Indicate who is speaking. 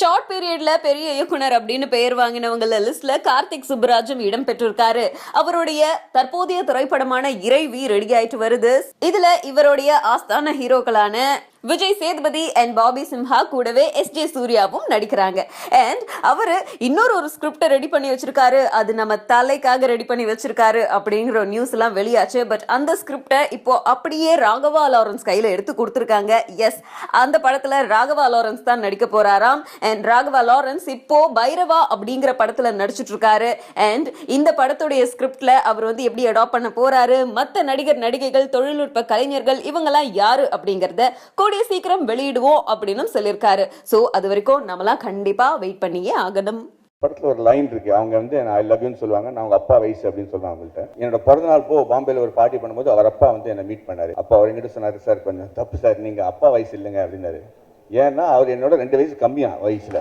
Speaker 1: Short பீரியட்ல பெரிய இயக்குனர் அப்படின்னு பெயர் வாங்கினவங்கள லிஸ்ட்ல கார்த்திக் சுப்புராஜும் இடம் பெற்றிருக்காரு. அவருடைய தற்போதைய திரைப்படமான இறைவி ரெடி ஆயிட்டு வருது. இதுல இவருடைய ஆஸ்தான ஹீரோக்களான விஜய் சேதுபதி அண்ட் பாபி சிம்ஹா கூடவே எஸ்.ஜே. சூர்யாவும் நடிக்கிறாங்க. அண்ட் அவரு இன்னொரு ஸ்கிரிப்ட ரெடி பண்ணி வச்சிருக்காரு. அது நம்ம தலைக்காக ரெடி பண்ணி வச்சிருக்காரு அப்படிங்கிற நியூஸ் எல்லாம் வெளியாச்சு. பட் அந்த ஸ்கிரிப்ட இப்போ அப்படியே ராகவா லாரன்ஸ் கையில எடுத்து கொடுத்திருக்காங்க. எஸ், அந்த படத்துல ராகவா லாரன்ஸ் தான் நடிக்க போறாராம். அண்ட் ராகவா லாரன்ஸ் இப்போ பைரவா அப்படிங்கிற படத்துல நடிச்சிட்டு இருக்காரு. அண்ட் இந்த படத்துடைய ஸ்கிரிப்ட்ல அவர் எப்படி அடாப்ட் பண்ண போறாரு, மத்த நடிகர் நடிகைகள் தொழில்நுட்ப கலைஞர்கள் இவங்கெல்லாம் யாரு அப்படிங்கறத சீக்கிரம் வெளியிடுவோம் அப்படின்னு சொல்லியிருக்காரு. சோ அது வரைக்கும் நம்மளாம் கண்டிப்பா வெயிட் பண்ணியே ஆகணும்.
Speaker 2: படத்துல ஒரு லைன் இருக்கு. அவங்க ஐ லவ் யூன்னு சொல்லுவாங்க. நான் அவங்க அப்பா வயசு அப்படின்னு சொல்லுவாங்க. அவங்கள்ட்ட என்னோட பிறந்த நாள் பாம்பேல ஒரு பார்ட்டி பண்ணும்போது அவர் அப்பா என்னை மீட் பண்ணாரு. அப்பா அவர் எங்கிட்ட சொன்னாரு, சார் கொஞ்சம் தப்பு சார், நீங்க அப்பா வயசு இல்லைங்க அப்படின்னாரு. ஏன்னா அவர் என்னோட 2 வயசு கம்மியா வயசுல.